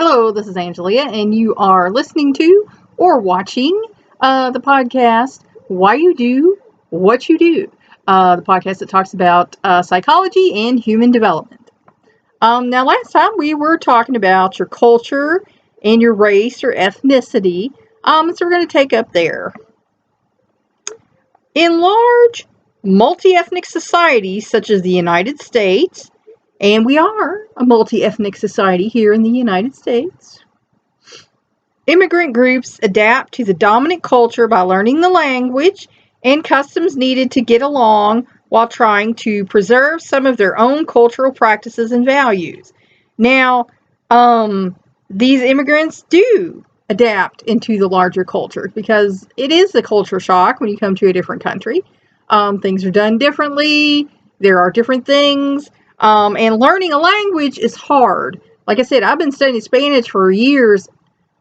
Hello, this is Angelia, and you are listening to or watching the podcast Why You Do What You Do, the podcast that talks about psychology and human development. Now, last time we were talking about your culture and your race or ethnicity, so we're going to take up there. In large, multi-ethnic societies such as the United States, and we are a multi-ethnic society here in the United States, immigrant groups adapt to the dominant culture by learning the language and customs needed to get along while trying to preserve some of their own cultural practices and values. Now, these immigrants do adapt into the larger culture because it is a culture shock when you come to a different country. Things are done differently. There are different things. And learning a language is hard. Like I said, I've been studying Spanish for years.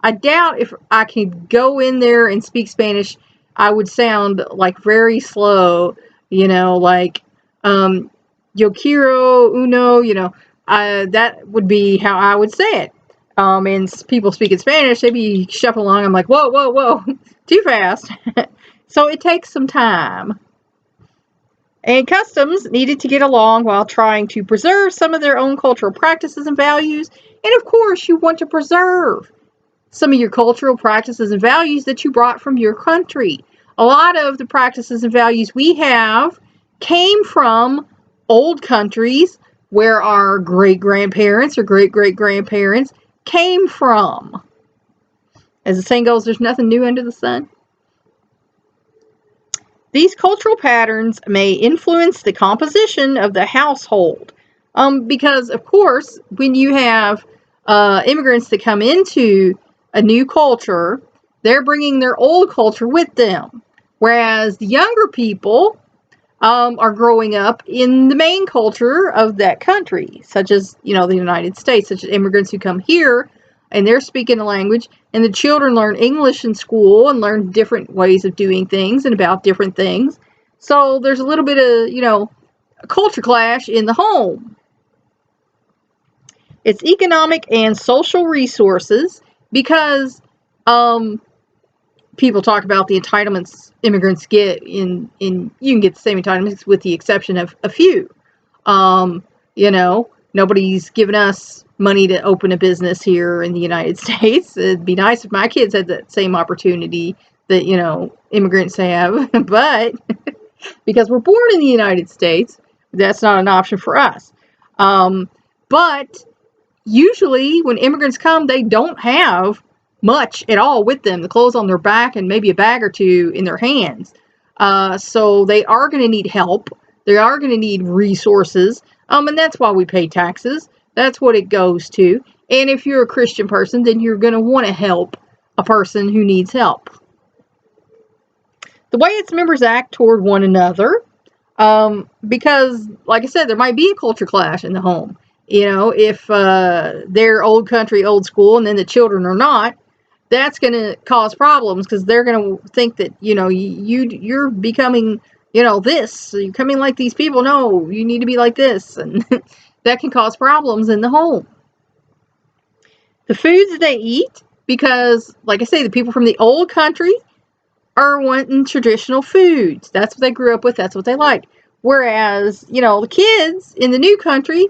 I doubt if I could go in there and speak Spanish, I would sound like very slow, like, yo quiero uno, that would be how I would say it. And people speaking Spanish, they'd be shuffling along. I'm like, whoa, whoa, whoa, too fast. So it takes some time. And customs needed to get along while trying to preserve some of their own cultural practices and values. And of course, you want to preserve some of your cultural practices and values that you brought from your country. A lot of the practices and values we have came from old countries where our great-grandparents or great-great-grandparents came from. As the saying goes, there's nothing new under the sun. These cultural patterns may influence the composition of the household. Because, of course, when you have immigrants that come into a new culture, they're bringing their old culture with them. Whereas the younger people are growing up in the main culture of that country, such as, the United States, such as immigrants who come here and they're speaking a language, and the children learn English in school and learn different ways of doing things and about different things. So there's a little bit of, a culture clash in the home. It's economic and social resources because people talk about the entitlements immigrants get you can get the same entitlements with the exception of a few. Nobody's given us money to open a business here in the United States. It'd be nice if my kids had that same opportunity that, immigrants have. But because we're born in the United States, that's not an option for us. But usually when immigrants come, they don't have much at all with them. The clothes on their back and maybe a bag or two in their hands. So they are going to need help. They are going to need resources. And that's why we pay taxes. That's what it goes to. And if you're a Christian person, then you're going to want to help a person who needs help. The way its members act toward one another, because, like I said, there might be a culture clash in the home. If they're old country, old school, and then the children are not, that's going to cause problems because they're going to think that, you're becoming, this. You're coming like these people. No, you need to be like this. And that can cause problems in the home. The foods they eat, because, like I say, the people from the old country are wanting traditional foods. That's what they grew up with. That's what they like. Whereas, the kids in the new country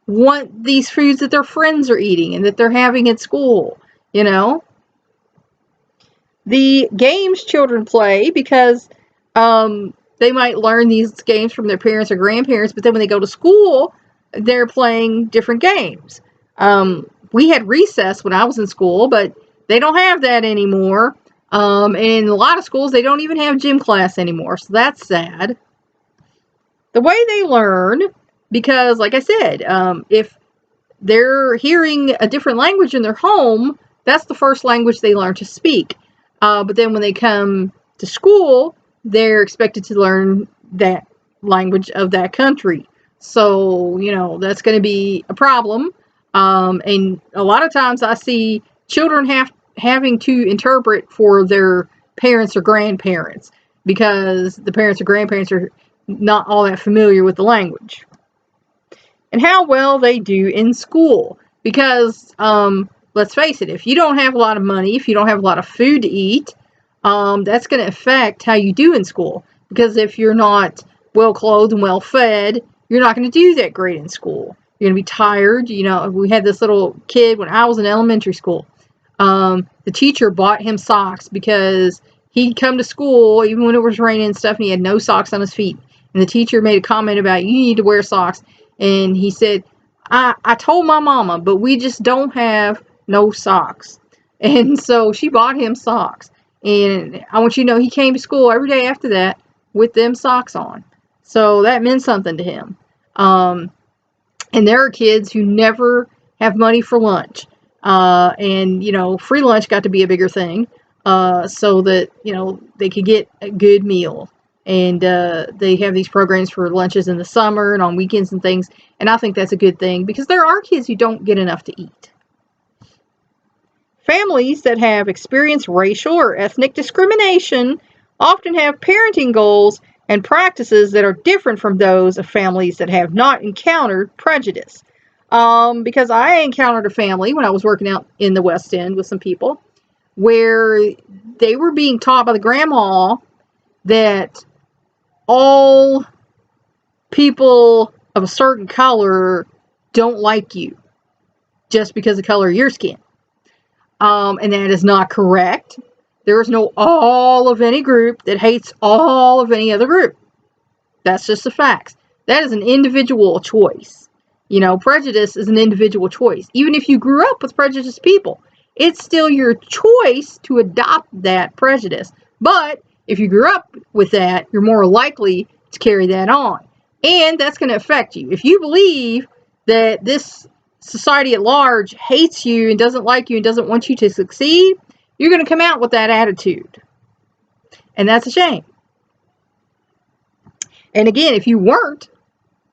want these foods that their friends are eating and that they're having at school, The games children play, because they might learn these games from their parents or grandparents, but then when they go to school, they're playing different games. We had recess when I was in school, but they don't have that anymore. And in a lot of schools, they don't even have gym class anymore, so that's sad. The way they learn, because, like I said, if they're hearing a different language in their home, that's the first language they learn to speak. But then when they come to school, they're expected to learn that language of that country. So, that's going to be a problem. And a lot of times I see children having to interpret for their parents or grandparents because the parents or grandparents are not all that familiar with the language. And how well they do in school. Because let's face it, if you don't have a lot of money, if you don't have a lot of food to eat, that's going to affect how you do in school. Because if you're not well clothed and well fed, you're not going to do that great in school. You're going to be tired. You know, we had this little kid when I was in elementary school. The teacher bought him socks because he'd come to school even when it was raining and stuff, and he had no socks on his feet. And the teacher made a comment about, you need to wear socks. And he said, I told my mama, but we just don't have no socks. And so she bought him socks. And I want you to know he came to school every day after that with them socks on. So that meant something to him. And there are kids who never have money for lunch. And, you know, free lunch got to be a bigger thing. So that, you know, they could get a good meal. And they have these programs for lunches in the summer and on weekends and things. And I think that's a good thing because there are kids who don't get enough to eat. Families that have experienced racial or ethnic discrimination often have parenting goals and practices that are different from those of families that have not encountered prejudice. Because I encountered a family when I was working out in the West End with some people where they were being taught by the grandma that all people of a certain color don't like you just because of the color of your skin. And that is not correct. There is no all of any group that hates all of any other group. That's just the facts. That is an individual choice. You know, prejudice is an individual choice. Even if you grew up with prejudiced people, it's still your choice to adopt that prejudice. But if you grew up with that, you're more likely to carry that on. And that's going to affect you. If you believe that this society at large hates you and doesn't like you and doesn't want you to succeed, you're going to come out with that attitude. And that's a shame. And again, if you weren't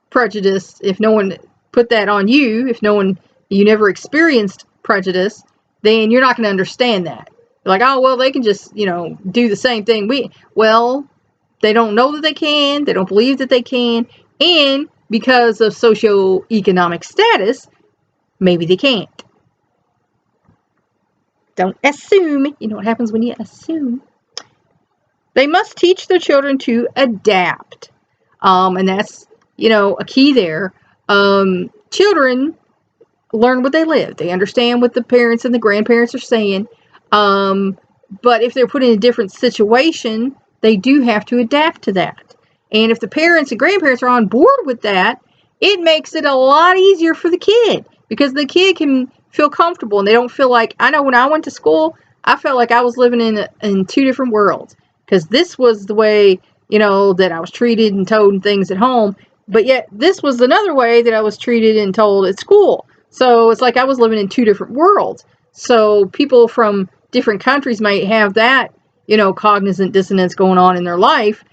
prejudiced, if no one put that on you, if you never experienced prejudice, then you're not going to understand that. You're like, oh, well, they can just, you know, do the same thing. Well, they don't know that they can. They don't believe that they can. And because of socioeconomic status, maybe they can't. Don't assume. You know what happens when you assume. They must teach their children to adapt. And that's, you know, a key there. Children learn what they live. They understand what the parents and the grandparents are saying. But if they're put in a different situation, they do have to adapt to that. And if the parents and grandparents are on board with that, it makes it a lot easier for the kid because the kid can feel comfortable and they don't feel like, I know when I went to school, I felt like I was living in two different worlds because this was the way, you know, that I was treated and told and things at home. But yet this was another way that I was treated and told at school. So it's like I was living in two different worlds. So people from different countries might have that, you know, cognizant dissonance going on in their life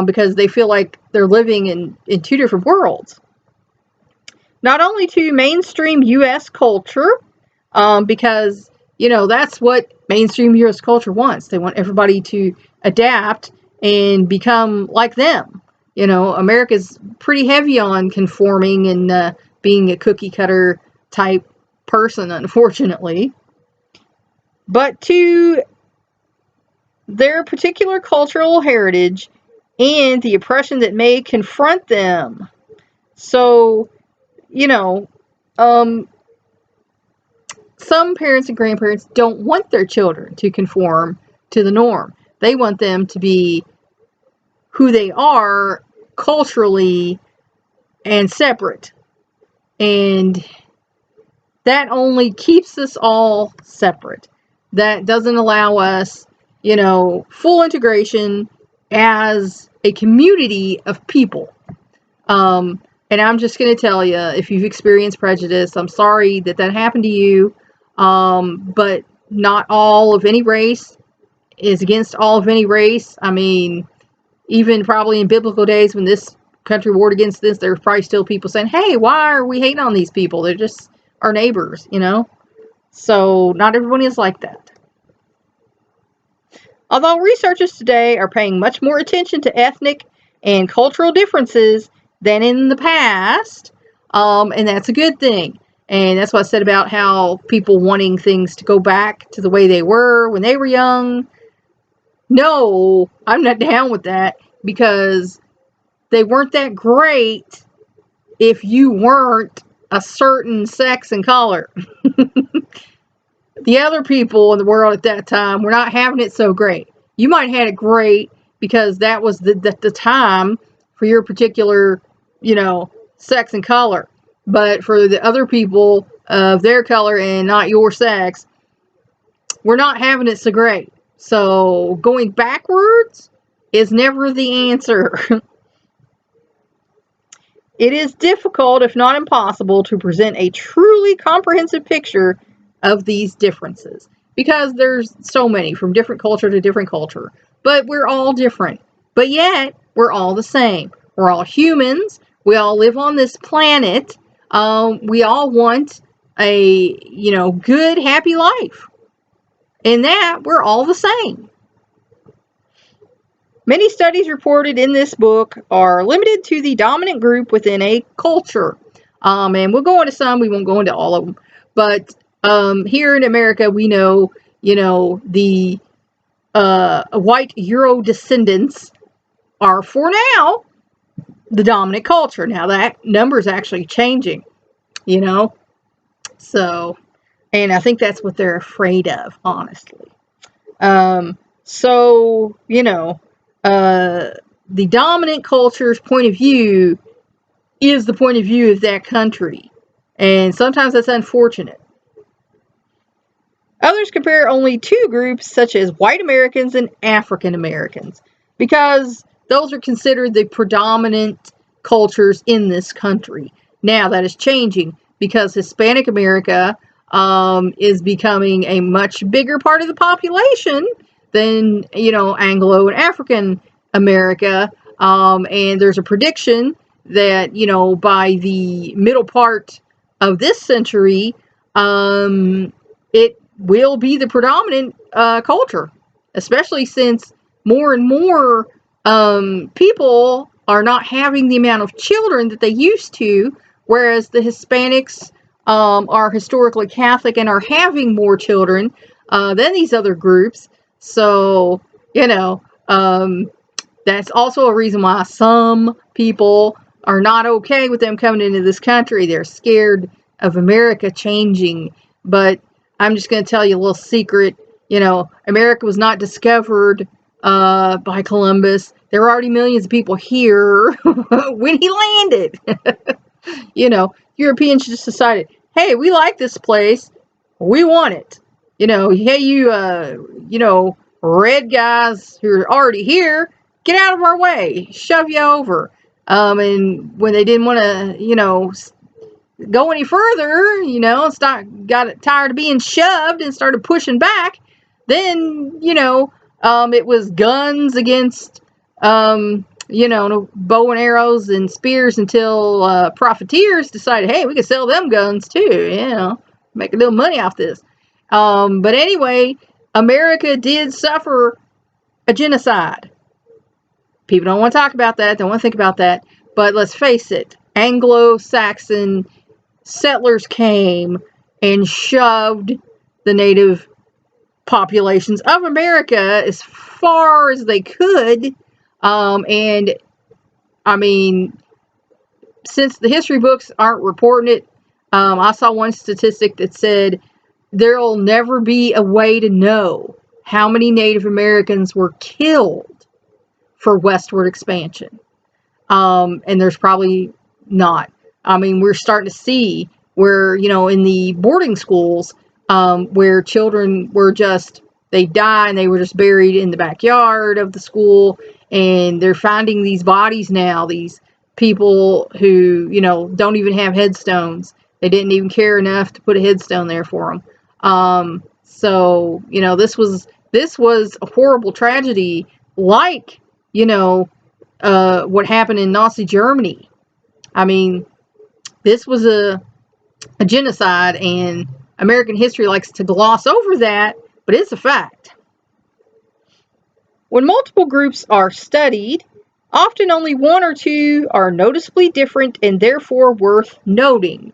because they feel like they're living in two different worlds. Not only to mainstream U.S. culture, because, you know, that's what mainstream U.S. culture wants. They want everybody to adapt and become like them. You know, America's pretty heavy on conforming and being a cookie cutter type person, unfortunately. But to their particular cultural heritage and the oppression that may confront them. So, you know, some parents and grandparents don't want their children to conform to the norm. They want them to be who they are culturally and separate. And that only keeps us all separate. That doesn't allow us, you know, full integration as a community of people. And I'm just going to tell you, if you've experienced prejudice, I'm sorry that happened to you. But not all of any race is against all of any race. I mean, even probably in biblical days when this country warred against this, there's probably still people saying, hey, why are we hating on these people? They're just our neighbors, you know? So not everyone is like that. Although researchers today are paying much more attention to ethnic and cultural differences than in the past, and that's a good thing. And that's what I said about how people wanting things to go back to the way they were when they were young. No, I'm not down with that, because they weren't that great if you weren't a certain sex and color. The other people in the world at that time were not having it so great. You might have had it great because that was the time for your particular, sex and color. But for the other people of their color and not your sex, we're not having it so great. So going backwards is never the answer. It is difficult, if not impossible, to present a truly comprehensive picture of these differences, because there's so many from different culture to different culture. But we're all different. But yet, we're all the same. We're all humans. We all live on this planet. We all want a, good, happy life. In that, we're all the same. Many studies reported in this book are limited to the dominant group within a culture. And we'll go into some, we won't go into all of them. But here in America, we know, the white Euro descendants are, for now, the dominant culture. Now that number is actually changing, So, and I think that's what they're afraid of, honestly. So, the dominant culture's point of view is the point of view of that country. And sometimes that's unfortunate. Others compare only two groups, such as white Americans and African Americans, because those are considered the predominant cultures in this country. Now that is changing, because Hispanic America is becoming a much bigger part of the population than, Anglo and African America. And there's a prediction that, by the middle part of this century, it will be the predominant culture, especially since more and more people are not having the amount of children that they used to, whereas the Hispanics are historically Catholic and are having more children than these other groups. So, that's also a reason why some people are not okay with them coming into this country. They're scared of America changing. But I'm just going to tell you a little secret. America was not discovered by Columbus. There were already millions of people here when he landed. Europeans just decided, hey, we like this place. We want it. Hey, you red guys who are already here, get out of our way. Shove you over. And when they didn't want to, go any further, got tired of being shoved and started pushing back, then, it was guns against, bow and arrows and spears, until profiteers decided, hey, we can sell them guns too, make a little money off this. But anyway, America did suffer a genocide. People don't want to talk about that, don't want to think about that, but let's face it, Anglo-Saxon settlers came and shoved the native populations of America as far as they could. And I mean, since the history books aren't reporting it, I saw one statistic that said there'll never be a way to know how many Native Americans were killed for westward expansion. And there's probably not. I mean, we're starting to see where, in the boarding schools, where children were they die and they were just buried in the backyard of the school, and they're finding these bodies now, these people who, don't even have headstones. They didn't even care enough to put a headstone there for them. So, this was a horrible tragedy, like, what happened in Nazi Germany. I mean, this was a genocide, and American history likes to gloss over that, but it's a fact. When multiple groups are studied, often only one or two are noticeably different and therefore worth noting.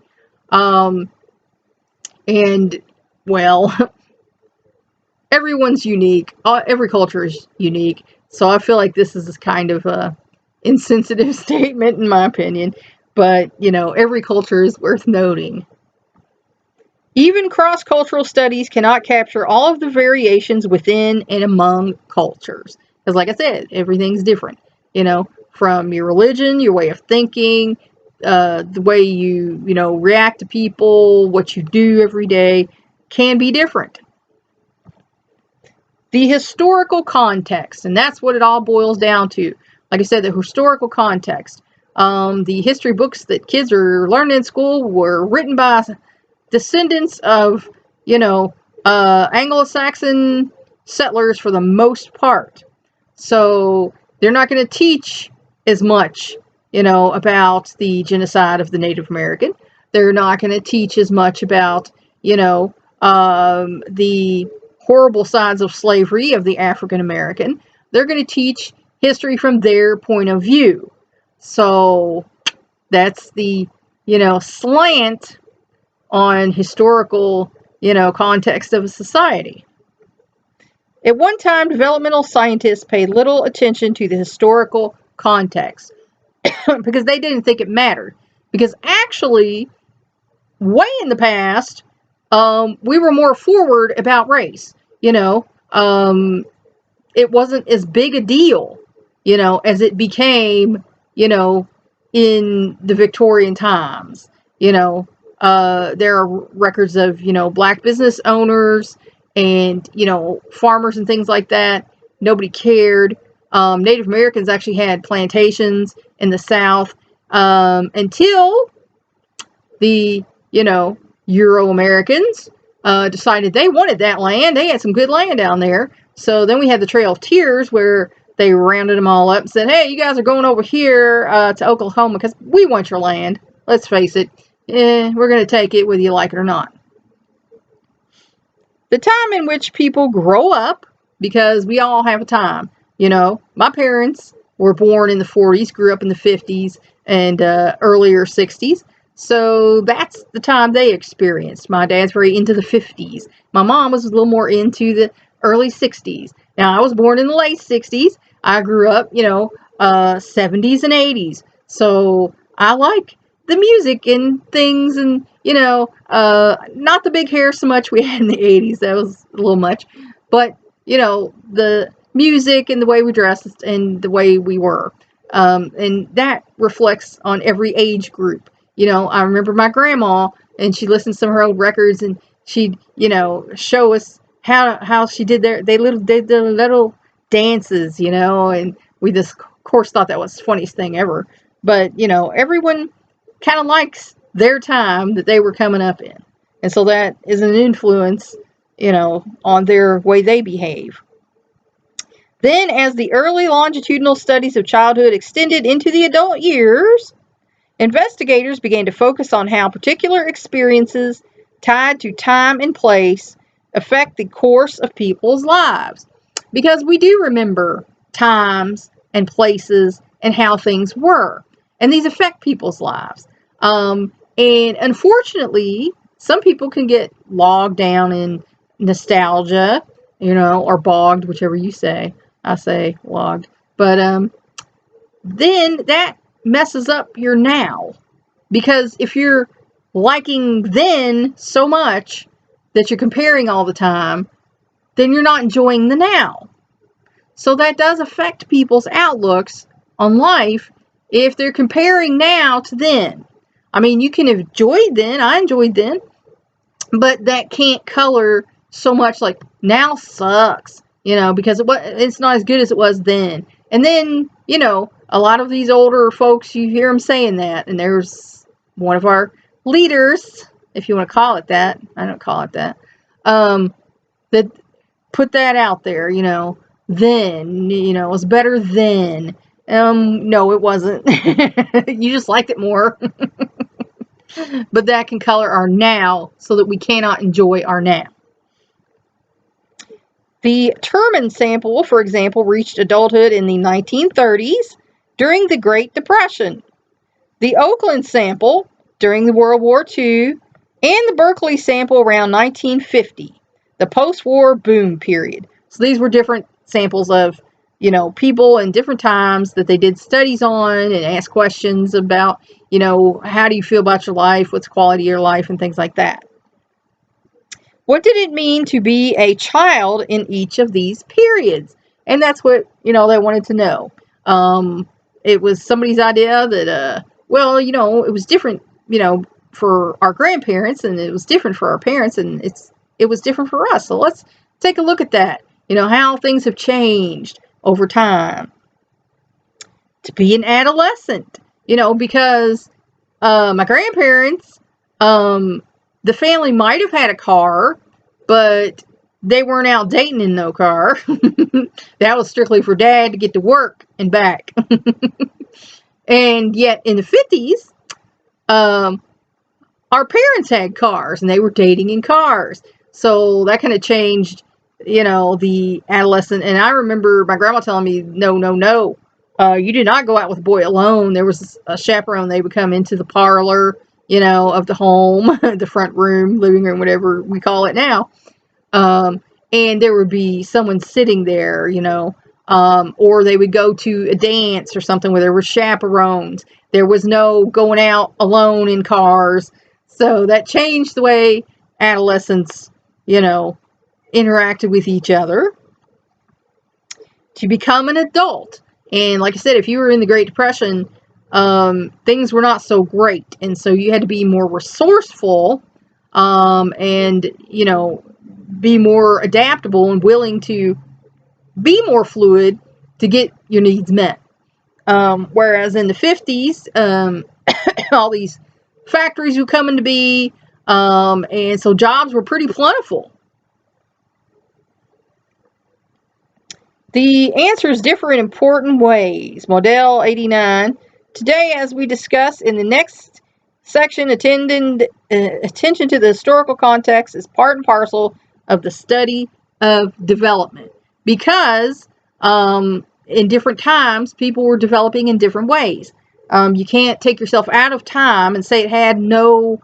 And, well, everyone's unique. Every culture is unique. So I feel like this is kind of a insensitive statement in my opinion. But, every culture is worth noting. Even cross-cultural studies cannot capture all of the variations within and among cultures. Because like I said, everything's different. From your religion, your way of thinking, the way you, react to people, what you do every day can be different. The historical context, and that's what it all boils down to. Like I said, the historical context. The history books that kids are learning in school were written by descendants of, Anglo-Saxon settlers for the most part. So they're not going to teach as much, about the genocide of the Native American. They're not going to teach as much about, the horrible sides of slavery of the African American. They're going to teach history from their point of view. So that's the, slant on historical, context of a society. At one time, developmental scientists paid little attention to the historical context because they didn't think it mattered. Because actually, way in the past, we were more forward about race. It wasn't as big a deal, as it became, in the Victorian times. There are records of, black business owners and, farmers and things like that. Nobody cared. Native Americans actually had plantations in the South until the, Euro-Americans decided they wanted that land. They had some good land down there. So then we had the Trail of Tears where they rounded them all up and said, hey, you guys are going over here to Oklahoma because we want your land. Let's face it. We're going to take it whether you like it or not. The time in which people grow up, because we all have a time. My parents were born in the 40s, grew up in the 50s and earlier 60s. So that's the time they experienced. My dad's very into the 50s. My mom was a little more into the early 60s. Now, I was born in the late 60s. I grew up, 70s and 80s. So I like the music and things and, not the big hair so much we had in the 80s. That was a little much. But, the music and the way we dressed and the way we were. And that reflects on every age group. I remember my grandma, and she listened to some of her old records, and she'd, show us how she did the little dances, and we just, of course, thought that was the funniest thing ever. But, everyone kind of likes their time that they were coming up in. And so that is an influence, on their way they behave. Then, as the early longitudinal studies of childhood extended into the adult years, investigators began to focus on how particular experiences tied to time and place affect the course of people's lives. Because we do remember times and places and how things were. And these affect people's lives. And unfortunately, some people can get logged down in nostalgia, or bogged, whichever you say. I say logged. But then that messes up your now. Because if you're liking then so much that you're comparing all the time, then you're not enjoying the now. So that does affect people's outlooks on life if they're comparing now to then. I mean, you can enjoy then. I enjoyed then. But that can't color so much like now sucks, because it's not as good as it was then. And then, a lot of these older folks, you hear them saying that. And there's one of our leaders, if you want to call it that. I don't call it that. That put that out there, then, it was better then. No, it wasn't. You just liked it more. But that can color our now so that we cannot enjoy our now. The Terman sample, for example, reached adulthood in the 1930s during the Great Depression. The Oakland sample during the World War II and the Berkeley sample around 1950, the post-war boom period. So these were different samples of, people in different times that they did studies on and asked questions about, how do you feel about your life? What's the quality of your life? And things like that. What did it mean to be a child in each of these periods? And that's what, they wanted to know. It was somebody's idea that, it was different, for our grandparents, and it was different for our parents, and it was different for us. So let's take a look at that. How things have changed over time. To be an adolescent, because my grandparents, the family might have had a car, but they weren't out dating in no car. That was strictly for dad to get to work and back. And yet in the 50s, our parents had cars and they were dating in cars. So that kind of changed, the adolescent. And I remember my grandma telling me, no. You did not go out with a boy alone. There was a chaperone. They would come into the parlor, of the home, the front room, living room, whatever we call it now. And there would be someone sitting there, or they would go to a dance or something where there were chaperones. There was no going out alone in cars. So that changed the way adolescents, interacted with each other. To become an adult. And like I said, if you were in the Great Depression, things were not so great. And so you had to be more resourceful, and, be more adaptable and willing to be more fluid to get your needs met. Whereas in the 50s, all these factories would come into be, and so jobs were pretty plentiful. The answers differ in important ways. Model 89. Today, as we discuss in the next section, attention to the historical context is part and parcel of the study of development. Because in different times, people were developing in different ways. You can't take yourself out of time and say it had no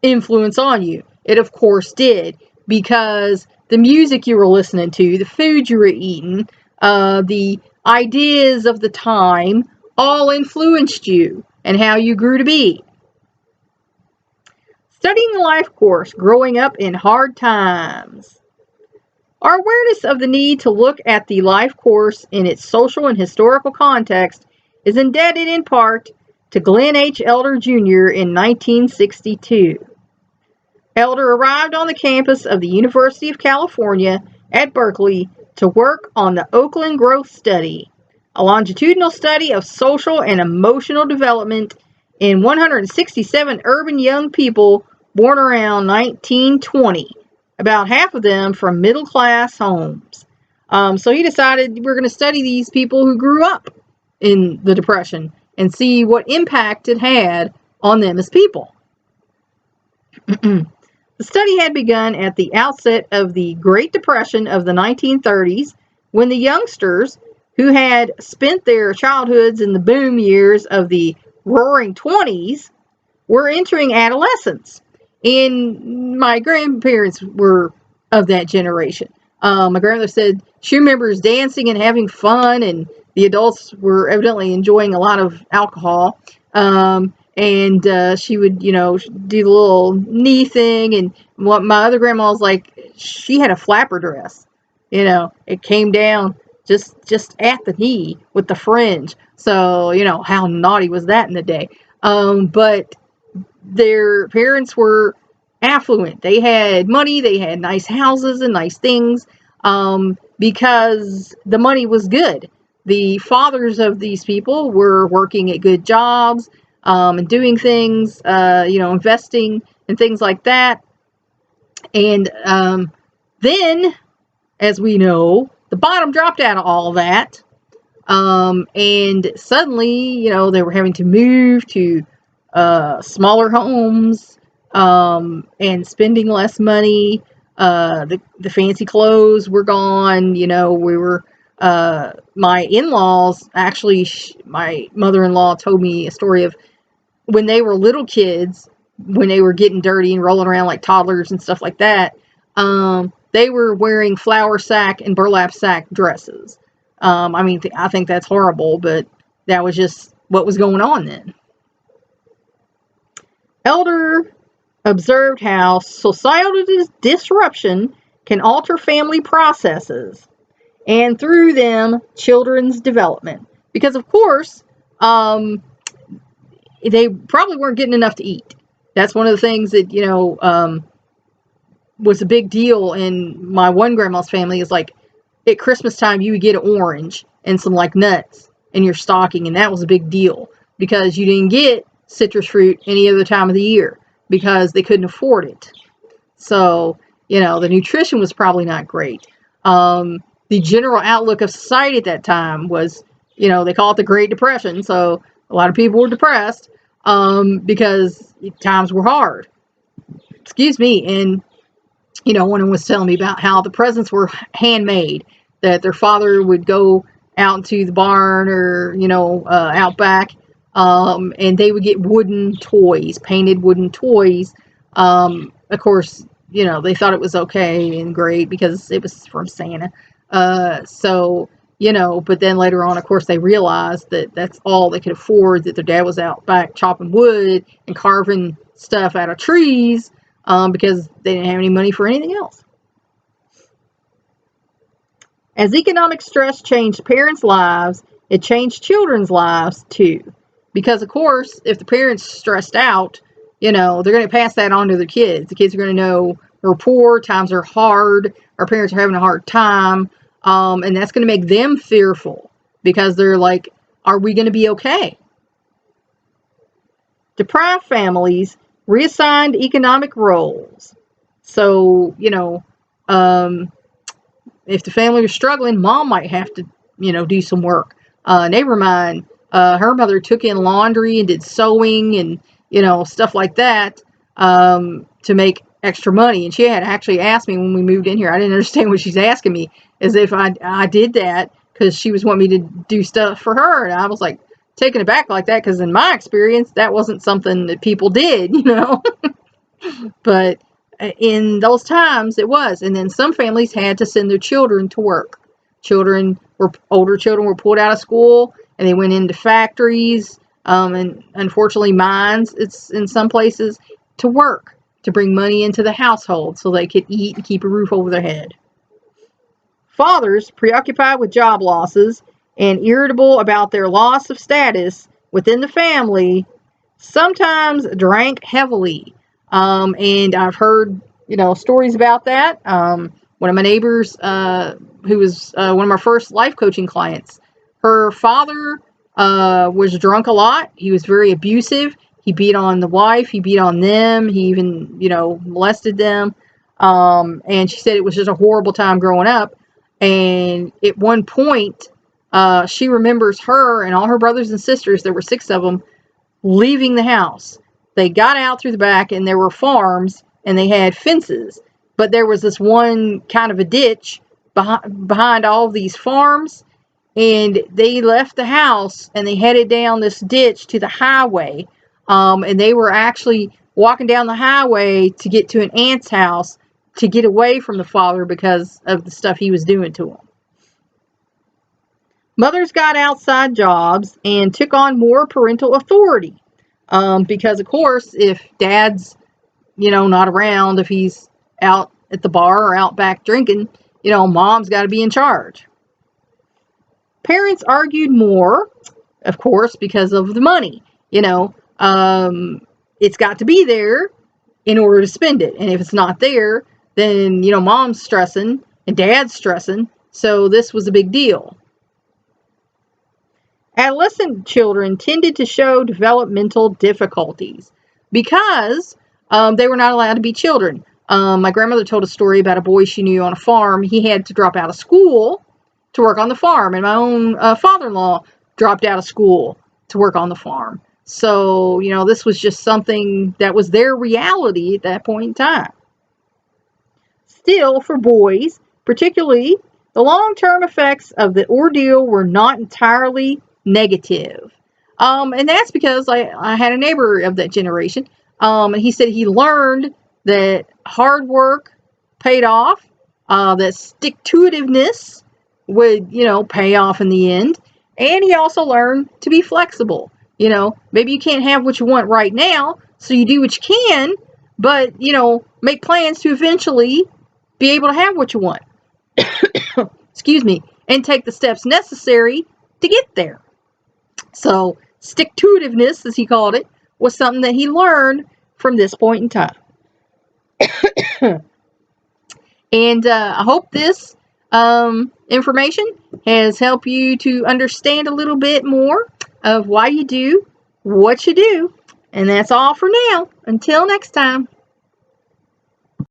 influence on you. It, of course, did. Because the music you were listening to, the food you were eating, the ideas of the time all influenced you and how you grew to be. Studying the life course, growing up in hard times. Our awareness of the need to look at the life course in its social and historical context is indebted in part to Glenn H. Elder Jr. in 1962. Elder arrived on the campus of the University of California at Berkeley to work on the Oakland Growth Study, a longitudinal study of social and emotional development in 167 urban young people born around 1920, about half of them from middle-class homes. So he decided we're going to study these people who grew up in the Depression and see what impact it had on them as people. The study had begun at the outset of the Great Depression of the 1930s, when the youngsters who had spent their childhoods in the boom years of the Roaring '20s were entering adolescence. And my grandparents were of that generation. My grandmother said she remembers dancing and having fun, and the adults were evidently enjoying a lot of alcohol. And she would, do the little knee thing. And what my other grandma was like, she had a flapper dress. It came down just at the knee with the fringe. So, how naughty was that in the day? But their parents were affluent. They had money. They had nice houses and nice things, because the money was good. The fathers of these people were working at good jobs, and doing things, investing and things like that. And then, as we know, the bottom dropped out of all that. And suddenly, they were having to move to smaller homes, and spending less money. The fancy clothes were gone. We were, my in-laws, actually, my mother-in-law told me a story of when they were little kids, when they were getting dirty and rolling around like toddlers and stuff like that, they were wearing flour sack and burlap sack dresses. I mean, I think that's horrible, but that was just what was going on then. Elder observed how societal disruption can alter family processes and through them children's development. Because of course, they probably weren't getting enough to eat. That's one of the things that, was a big deal in my one grandma's family. Is like at Christmas time you would get an orange and some like nuts in your stocking, and that was a big deal because you didn't get citrus fruit any other time of the year because they couldn't afford it. So, the nutrition was probably not great. The general outlook of society at that time was, they call it the Great Depression. So a lot of people were depressed because times were hard. Excuse me. And, one was telling me about how the presents were handmade, that their father would go out into the barn or, out back, and they would get wooden toys, painted wooden toys. Of course, they thought it was okay and great because it was from Santa. But then later on, of course, they realized that that's all they could afford, that their dad was out back chopping wood and carving stuff out of trees, because they didn't have any money for anything else. As economic stress changed parents' lives, it changed children's lives too. Because, of course, if the parents stressed out, they're going to pass that on to their kids. The kids are going to know we're poor, times are hard, our parents are having a hard time, and that's going to make them fearful because they're like, are we going to be okay? Deprived families reassigned economic roles. So, if the family was struggling, mom might have to, do some work. Neighbor of mine, her mother took in laundry and did sewing and, stuff like that, to make extra money. And she had actually asked me when we moved in here, I didn't understand what she's asking me, as if I did that because she was wanting me to do stuff for her. And I was like taken aback like that because in my experience, that wasn't something that people did, But in those times it was. And then some families had to send their children to work. Older children were pulled out of school and they went into factories, and unfortunately mines, it's in some places, to work, to bring money into the household so they could eat and keep a roof over their head. Fathers, preoccupied with job losses and irritable about their loss of status within the family, sometimes drank heavily. And I've heard, stories about that. One of my neighbors, who was one of my first life coaching clients, her father was drunk a lot. He was very abusive. He beat on the wife. He beat on them. He even, molested them. And she said it was just a horrible time growing up. And at one point, she remembers her and all her brothers and sisters, there were 6 of them, leaving the house. They got out through the back and there were farms and they had fences. But there was this one kind of a ditch behind all of these farms. And they left the house and they headed down this ditch to the highway. And they were actually walking down the highway to get to an aunt's house to get away from the father because of the stuff he was doing to them. Mothers got outside jobs and took on more parental authority. Because, of course, if dad's, not around, if he's out at the bar or out back drinking, mom's got to be in charge. Parents argued more, of course, because of the money. It's got to be there in order to spend it. And if it's not there, then, mom's stressing and dad's stressing. So this was a big deal. Adolescent children tended to show developmental difficulties because they were not allowed to be children. My grandmother told a story about a boy she knew on a farm. He had to drop out of school to work on the farm. And my own father-in-law dropped out of school to work on the farm. So, this was just something that was their reality at that point in time. Still, for boys, particularly, the long-term effects of the ordeal were not entirely negative. And that's because I had a neighbor of that generation. And he said he learned that hard work paid off, that stick-to-itiveness would, pay off in the end. And he also learned to be flexible. Maybe you can't have what you want right now, so you do what you can, but, make plans to eventually be able to have what you want. Excuse me. And take the steps necessary to get there. So, stick-to-itiveness, as he called it, was something that he learned from this point in time. And I hope this information has helped you to understand a little bit more of why you do what you do. And that's all for now. Until next time.